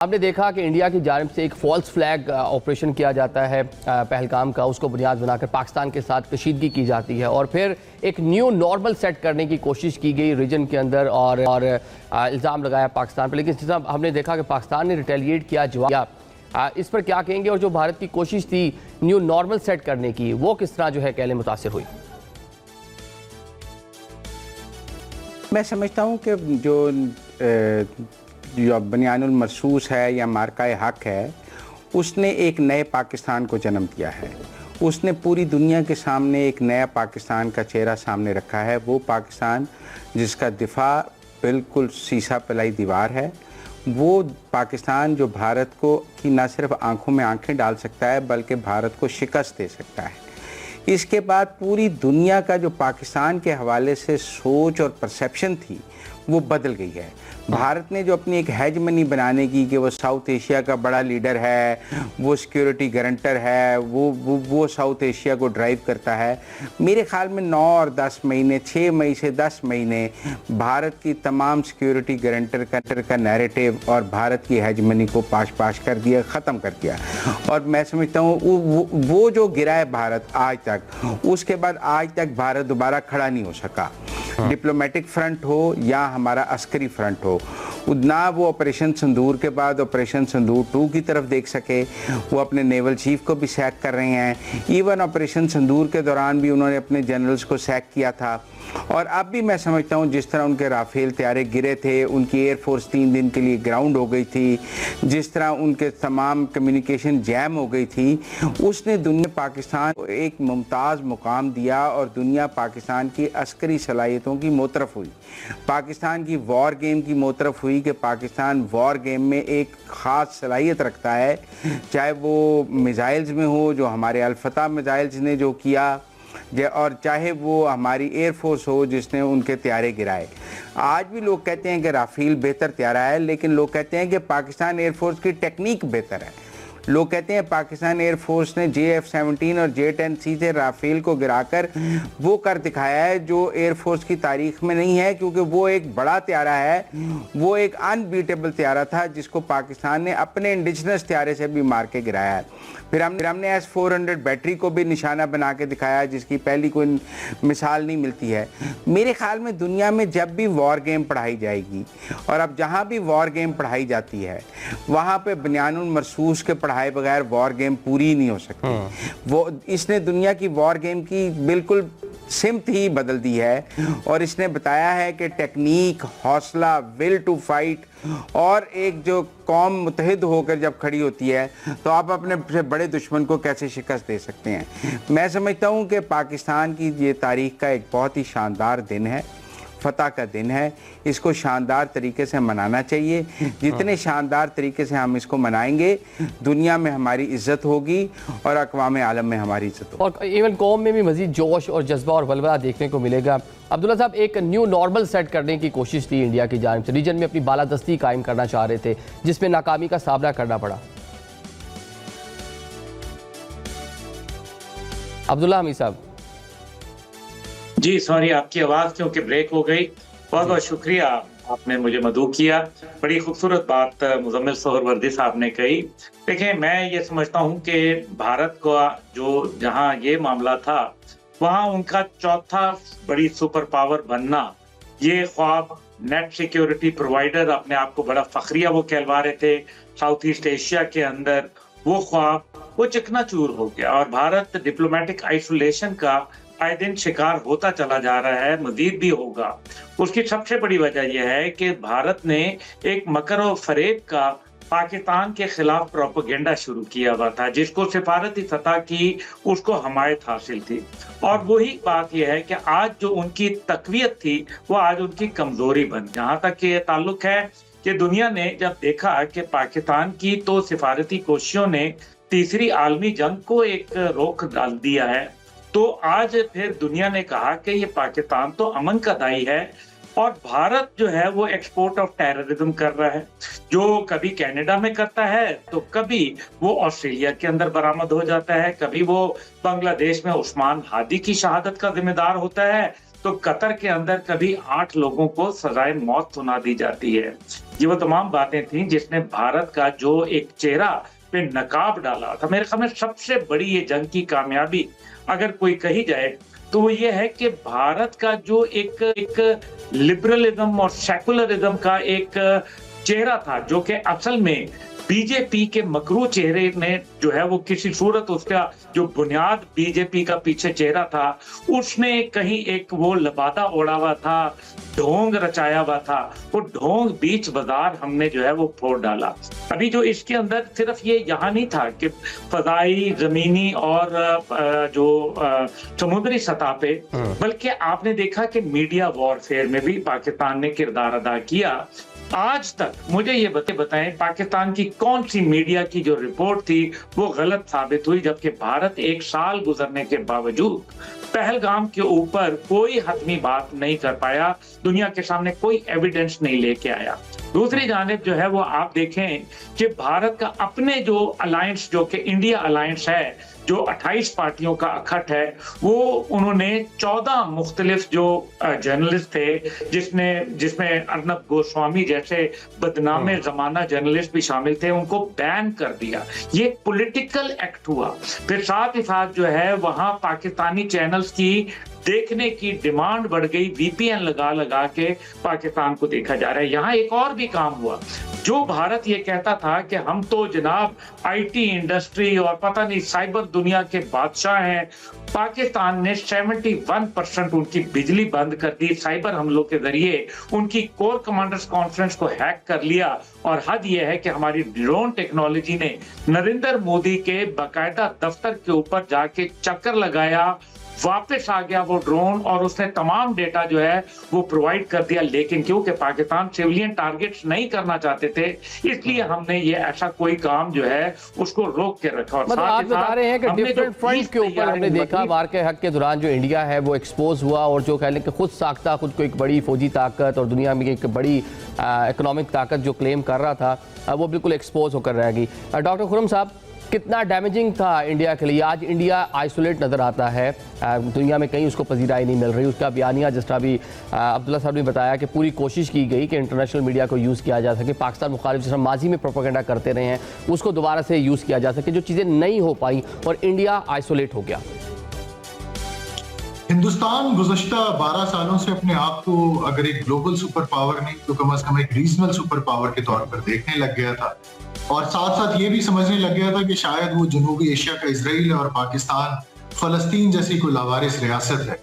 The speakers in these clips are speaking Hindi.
आपने देखा कि इंडिया की जानिब से एक फॉल्स फ्लैग ऑपरेशन किया जाता है पहलगाम का, उसको बुनियाद बनाकर पाकिस्तान के साथ कशीदगी की जाती है और फिर एक न्यू नॉर्मल सेट करने की कोशिश की गई रीजन के अंदर और इल्ज़ाम लगाया पाकिस्तान पर। लेकिन जिस तरह हमने देखा कि पाकिस्तान ने रिटेलिएट किया, जवाब इस पर क्या कहेंगे? और जो भारत की कोशिश थी न्यू नॉर्मल सेट करने की, वो किस तरह जो है कहले मुतासिर हुई? मैं समझता हूँ कि जो बनियानुल मरसूस है या मार्का हक है, उसने एक नए पाकिस्तान को जन्म दिया है। उसने पूरी दुनिया के सामने एक नया पाकिस्तान का चेहरा सामने रखा है। वो पाकिस्तान जिसका दिफा बिल्कुल सीसा पलाई दीवार है। वो पाकिस्तान जो भारत को की न सिर्फ आंखों में आंखें डाल सकता है बल्कि भारत को शिकस्त दे सकता है। इसके बाद पूरी दुनिया का जो पाकिस्तान के हवाले से सोच और परसेप्शन थी वो बदल गई है। भारत ने जो अपनी एक हेजमनी बनाने की कि वो साउथ एशिया का बड़ा लीडर है, वो सिक्योरिटी गारंटर है, वो साउथ एशिया को ड्राइव करता है। मेरे ख्याल में 9 और 10 महीने, 6 मई से 10 महीने भारत की तमाम सिक्योरिटी गारंटर का नैरेटिव और भारत की हेजमनी को पाश कर दिया, ख़त्म कर दिया। और मैं समझता हूँ वो जो गिरा है भारत आज तक, उसके बाद आज तक भारत दोबारा खड़ा नहीं हो सका। डिप्लोमेटिक फ्रंट हो या हमारा अस्करी फ्रंट हो, ना वो ऑपरेशन संदूर के बाद ऑपरेशन संदूर 2 की तरफ देख सके। वो अपने नेवल चीफ को भी सैक कर रहे हैं। इवन ऑपरेशन संदूर के दौरान भी उन्होंने अपने जनरल्स को सैक किया था। और अब भी मैं समझता हूँ जिस तरह उनके राफेल तैयारे गिरे थे, उनकी एयरफोर्स 3 दिन के लिए ग्राउंड हो गई थी, जिस तरह उनके तमाम कम्युनिकेशन जैम हो गई थी, उसने दुनिया पाकिस्तान को एक मुमताज़ मुकाम दिया और दुनिया पाकिस्तान की अस्करी सलाहियतों की मोतरफ हुई, पाकिस्तान की वॉर गेम की मोतरफ हुई कि पाकिस्तान वॉर गेम में एक ख़ास सलाहियत रखता है, चाहे वो मिज़ाइल्स में हो जो हमारे अल-फतह मिज़ाइल्स ने जो किया, और चाहे वो हमारी एयरफोर्स हो जिसने उनके तैयारे गिराए। आज भी लोग कहते हैं कि राफेल बेहतर तैयारा है, लेकिन लोग कहते हैं कि पाकिस्तान एयरफोर्स की टेक्निक बेहतर है। लोग कहते हैं पाकिस्तान एयरफोर्स ने JF-17 और J-10C से राफेल को गिराकर वो कर दिखाया है जो एयरफोर्स की तारीख में नहीं है, क्योंकि वो एक बड़ा तैयारा है, वो एक अनबीटेबल तैयारा था जिसको पाकिस्तान ने अपने इंडिजिनस तैयारे से भी मार के गिराया है। फिर हमने S-400 बैटरी को भी निशाना बना के दिखाया जिसकी पहली कोई मिसाल नहीं मिलती है। मेरे ख्याल में दुनिया में जब भी वॉर गेम पढ़ाई जाएगी, और अब जहाँ भी वॉर गेम पढ़ाई जाती है वहाँ पे बनियानुल मरसूस के पढ़ाए बगैर वॉर गेम पूरी नहीं हो सकती। वो इसने दुनिया की वॉर गेम की बिल्कुल सिमत ही बदल दी है और इसने बताया है कि टेक्निक, हौसला, विल टू फाइट और एक जो कौम मुत्तहिद होकर जब खड़ी होती है तो आप अपने से बड़े दुश्मन को कैसे शिकस्त दे सकते हैं। मैं समझता हूँ कि पाकिस्तान की ये तारीख का एक बहुत ही शानदार दिन है, फतह का दिन है। इसको शानदार तरीके से मनाना चाहिए। जितने शानदार तरीके से हम इसको मनाएंगे, दुनिया में हमारी इज्जत होगी और अक़वाम आलम में हमारी इज्जत होगी और इवन कौम में भी मज़ीद जोश और जज्बा और वल्वला देखने को मिलेगा। अब्दुल्ला साहब, एक न्यू नॉर्मल सेट करने की कोशिश थी इंडिया की जानिब से, रीजन में अपनी बालादस्ती कायम करना चाह रहे थे, जिसमें नाकामी का सामना करना पड़ा। अब्दुल्ला हमीद साहब जी, सॉरी, आपकी आवाज़ क्योंकि ब्रेक हो गई। बहुत बहुत शुक्रिया, आपने मुझे मदऊ किया। बड़ी खूबसूरत बात मुज़म्मिल सोहरवर्दी साहब ने कही। देखिए, मैं ये समझता हूँ कि भारत का जो जहाँ ये मामला था वहाँ उनका चौथा बड़ी सुपर पावर बनना, ये ख्वाब, नेट सिक्योरिटी प्रोवाइडर, अपने आप को बड़ा फखरिया वो कहलवा रहे थे साउथ ईस्ट एशिया के अंदर, वो ख्वाब वो चकनाचूर हो गया और भारत डिप्लोमेटिक आइसोलेशन का आए दिन शिकार होता चला जा रहा है, मजीद भी होगा। उसकी सबसे बड़ी वजह यह है कि भारत ने एक मकर और फरेब का पाकिस्तान के खिलाफ प्रोपेगेंडा शुरू किया हुआ था, जिसको सिफारती सतह की उसको हमायत हासिल थी। और वही बात यह है कि आज जो उनकी तकवीयत थी वो आज उनकी कमजोरी बन। जहाँ तक ये ताल्लुक है कि दुनिया ने जब देखा कि पाकिस्तान की तो सिफारती कोशिशों ने तीसरी आलमी जंग को एक रोक डाल दिया है, तो आज फिर दुनिया ने कहा कि ये पाकिस्तान तो अमन का दाई है और भारत जो है वो एक्सपोर्ट ऑफ टेररिज्म कर रहा है, जो कभी कनाडा में करता है तो कभी वो ऑस्ट्रेलिया के अंदर बरामद हो जाता है, कभी वो बांग्लादेश में उस्मान हादी की शहादत का जिम्मेदार होता है, तो कतर के अंदर कभी 8 लोगों को सजाए मौत सुना दी जाती है। ये वो तमाम बातें थी जिसने भारत का जो एक चेहरा पे नकाब डाला था। मेरे ख्याल में सबसे बड़ी ये जंग की कामयाबी अगर कोई कही जाए तो वो ये है कि भारत का जो एक लिबरलिज्म और सेकुलरिज्म का एक चेहरा था, जो कि असल में बीजेपी के मकरू चेहरे ने जो है वो किसी सूरत उसका जो बुनियाद बीजेपी का पीछे चेहरा था उसने कहीं एक वो लबादा ओढ़ा हुआ था, ढोंग रचाया हुआ था। वो ढोंग बीच बाजार हमने जो है वो फोड़ डाला। अभी जो इसके अंदर सिर्फ ये यहाँ नहीं था कि फजाई, जमीनी और जो समुद्री सतह पे, बल्कि आपने देखा कि मीडिया वॉरफेयर में भी पाकिस्तान ने किरदार अदा किया। आज तक मुझे ये बताएं पाकिस्तान की कौन सी मीडिया की जो रिपोर्ट थी वो गलत साबित हुई, जबकि भारत 1 साल गुजरने के बावजूद पहलगाम के ऊपर कोई हतमी बात नहीं कर पाया, दुनिया के सामने कोई एविडेंस नहीं लेके आया। दूसरी जानिब जो है वो आप देखें कि भारत का अपने जो अलायंस, जो कि इंडिया अलायंस है, जो 28 पार्टियों का अखट है, वो उन्होंने 14 मुख्तलिफ जो जर्नलिस्ट थे, जिसमें अर्नब गोस्वामी जैसे बदनामे जमाना जर्नलिस्ट भी शामिल थे, उनको बैन कर दिया। ये पॉलिटिकल एक्ट हुआ। फिर साथ ही साथ जो है वहां पाकिस्तानी चैनल्स की देखने की डिमांड बढ़ गई, वीपीएन लगा लगा के पाकिस्तान को देखा जा रहा है। यहाँ एक और भी काम हुआ, जो भारत ये कहता था कि हम तो जनाब आईटी इंडस्ट्री और पता नहीं साइबर दुनिया के बादशाह हैं, पाकिस्तान ने 71% उनकी बिजली बंद कर दी साइबर हमलों के जरिए, उनकी कोर कमांडर्स कॉन्फ्रेंस को हैक कर लिया। और हद यह है कि हमारी ड्रोन टेक्नोलॉजी ने नरेंद्र मोदी के बाकायदा दफ्तर के ऊपर जाके चक्कर लगाया, वापस आ गया वो ड्रोन और उसने तमाम डेटा जो है वो प्रोवाइड कर दिया। लेकिन क्योंकि पाकिस्तान सिविलियन टारगेट्स नहीं करना चाहते थे, इसलिए हमने ये ऐसा कोई काम जो है उसको रोक के रखा। और मतलब आप बता रहे हैं कि डिफरेंट फ्रंट के ऊपर हमने देखा वार के हक के दौरान जो इंडिया है वो एक्सपोज हुआ, और जो कह लें कि खुद साख्ता, खुद को एक बड़ी फौजी ताकत और दुनिया में एक बड़ी इकोनॉमिक ताकत जो क्लेम कर रहा था वो बिल्कुल एक्सपोज होकर रह गई। डॉक्टर खुर्रम साहब, कितना डैमेजिंग था इंडिया के लिए? आज इंडिया आइसोलेट नज़र आता है, दुनिया में कहीं उसको पजीराई नहीं मिल रही। उसका बयानिया जिस तरह भी अब्दुल्ला साहब ने बताया कि पूरी कोशिश की गई कि इंटरनेशनल मीडिया को यूज़ किया जा सके, पाकिस्तान मुखालिफ जिस तरह माजी में प्रोपेगेंडा करते रहे हैं उसको दोबारा से यूज़ किया जा सके, जो चीज़ें नहीं हो पाई और इंडिया आइसोलेट हो गया। हिंदुस्तान गुज़श्ता 12 सालों से अपने आप को अगर एक ग्लोबल सुपर पावर नहीं तो कम से कम एक रीजनल सुपर पावर के तौर पर देखने लग गया था, और साथ साथ ये भी समझने लग गया था कि शायद वो जनूबी एशिया का इजराइल और पाकिस्तान फलस्तीन जैसी कोई लावारिस रियासत है।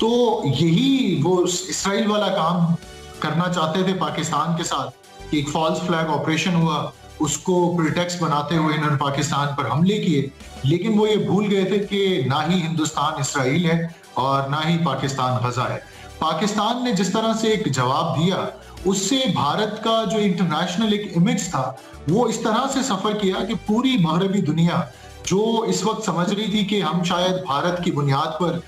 तो यही वो इसराइल वाला काम करना चाहते थे पाकिस्तान के साथ, कि एक फॉल्स फ्लैग ऑपरेशन हुआ, उसको प्रिटेक्स्ट बनाते हुए इन्होंने पाकिस्तान पर हमले किए। लेकिन वो ये भूल गए थे कि ना ही हिंदुस्तान इसराइल है और ना ही पाकिस्तान गजा है। पाकिस्तान ने जिस तरह से एक जवाब दिया, उससे भारत का जो इंटरनेशनल एक इमेज था वो इस तरह से सफर किया कि पूरी मगरबी दुनिया जो इस वक्त समझ रही थी कि हम शायद भारत की बुनियाद पर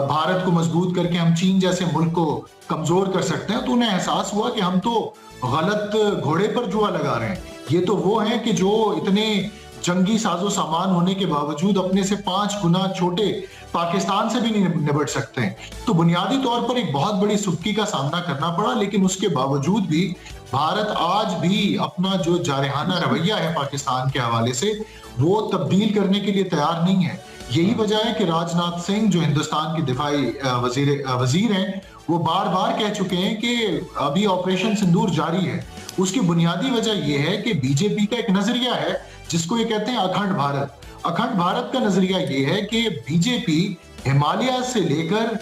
भारत को मजबूत करके हम चीन जैसे मुल्क को कमजोर कर सकते हैं, तो उन्हें एहसास हुआ कि हम तो गलत घोड़े पर जुआ लगा रहे हैं। ये तो वो हैं कि जो इतने जंगी साजो सामान होने के बावजूद अपने से 5 गुना छोटे पाकिस्तान से भी नहीं निपट सकते हैं। तो बुनियादी तौर पर एक बहुत बड़ी सुबकी का सामना करना पड़ा, लेकिन उसके बावजूद भी भारत आज भी अपना जो जारहाना रवैया है पाकिस्तान के हवाले से वो तब्दील करने के लिए तैयार नहीं है। यही वजह है कि राजनाथ सिंह जो हिंदुस्तान के दिफाई वजीर हैं, वो बार बार कह चुके हैं कि अभी ऑपरेशन सिंदूर जारी है। उसकी बुनियादी वजह यह है कि बीजेपी का एक नजरिया है जिसको ये कहते हैं अखंड भारत। अखंड भारत का नजरिया ये है कि बीजेपी हिमालय से लेकर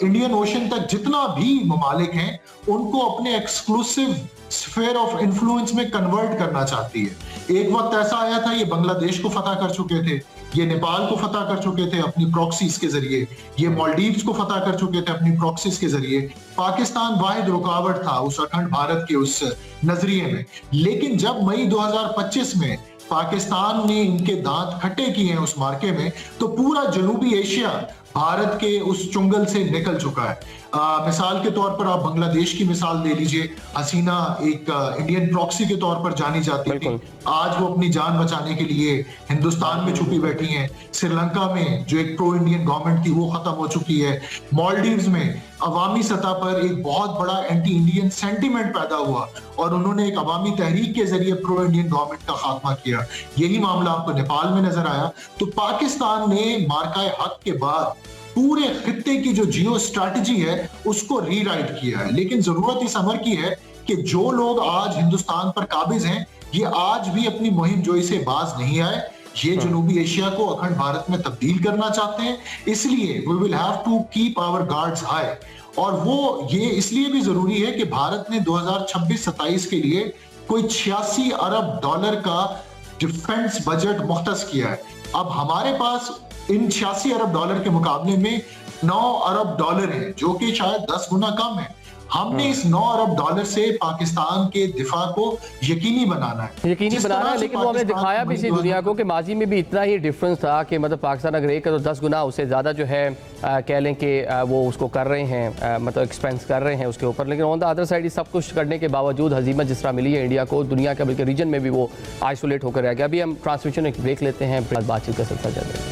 इंडियन ओशन तक जितना भी ममालिक हैं उनको अपने एक्सक्लूसिव स्फीयर ऑफ इन्फ्लुएंस में कन्वर्ट करना चाहती है। एक वक्त ऐसा आया था, ये बांग्लादेश को फतह कर चुके थे, ये नेपाल को फतह कर चुके थे अपनी प्रॉक्सीज के जरिए, ये मालदीव्स को फतह कर चुके थे अपनी प्रॉक्सीज के जरिए। पाकिस्तान वाहिद रुकावट था उस अखंड भारत के उस नजरिए में। लेकिन जब मई 2025 में पाकिस्तान ने इनके दांत खट्टे किए हैं उस मार्के में, तो पूरा जनूबी एशिया भारत के उस चुंगल से निकल चुका है। मिसाल के तौर पर आप बांग्लादेश की मिसाल ले लीजिए। हसीना एक इंडियन प्रॉक्सी के तौर पर जानी जाती थी, आज वो अपनी जान बचाने के लिए हिंदुस्तान में छुपी बैठी हैं। श्रीलंका में जो एक प्रो इंडियन गवर्नमेंट थी वो खत्म हो चुकी है। मालदीव्स में अवामी सतह पर एक बहुत बड़ा एंटी इंडियन सेंटीमेंट पैदा हुआ और उन्होंने एक अवामी तहरीक के जरिए प्रो इंडियन गवर्नमेंट का खात्मा किया। यही मामला आपको नेपाल में नजर आया। तो पाकिस्तान ने मार्का हक के बाद पूरे खित्ते की जो जियो स्ट्रैटेजी है उसको रीराइट किया है। लेकिन जरूरत इस अमर की है कि जो लोग आज हिंदुस्तान पर काबिज हैं ये आज भी अपनी मुहिम जोई से बाज नहीं आए। ये जनूबी एशिया को अखंड भारत में तब्दील करना चाहते हैं, इसलिए we will have to keep our guards high. और वो ये इसलिए भी जरूरी है कि भारत ने 2026-27 के लिए कोई 86 अरब डॉलर का डिफेंस बजट मुख्तस किया है। अब हमारे पास इन 86 अरब डॉलर के मुकाबले में 9 अरब डॉलर है, जो कि शायद 10 गुना कम है। हमने इस 9 अरब डॉलर से पाकिस्तान के दिफा को यकीनी बनाना है, यकीनी बनाना है। लेकिन वो हमने दिखाया भी इसी दुनिया को कि माजी में भी इतना ही डिफरेंस था कि मतलब पाकिस्तान अगर एक तो 10 गुना उससे ज़्यादा जो है कह लें कि वो उसको कर रहे हैं, मतलब एक्सपेंस कर रहे हैं उसके ऊपर। लेकिन ऑन द अदर साइड सब कुछ करने के बावजूद हजीमत जिस तरह मिली है इंडिया को, दुनिया के बल्कि रीजन में भी वो आइसोलेट होकर रह गया। अभी हम ट्रांसमिशन एक ब्रेक लेते हैं, फिर बातचीत का सिलसिला जारी है।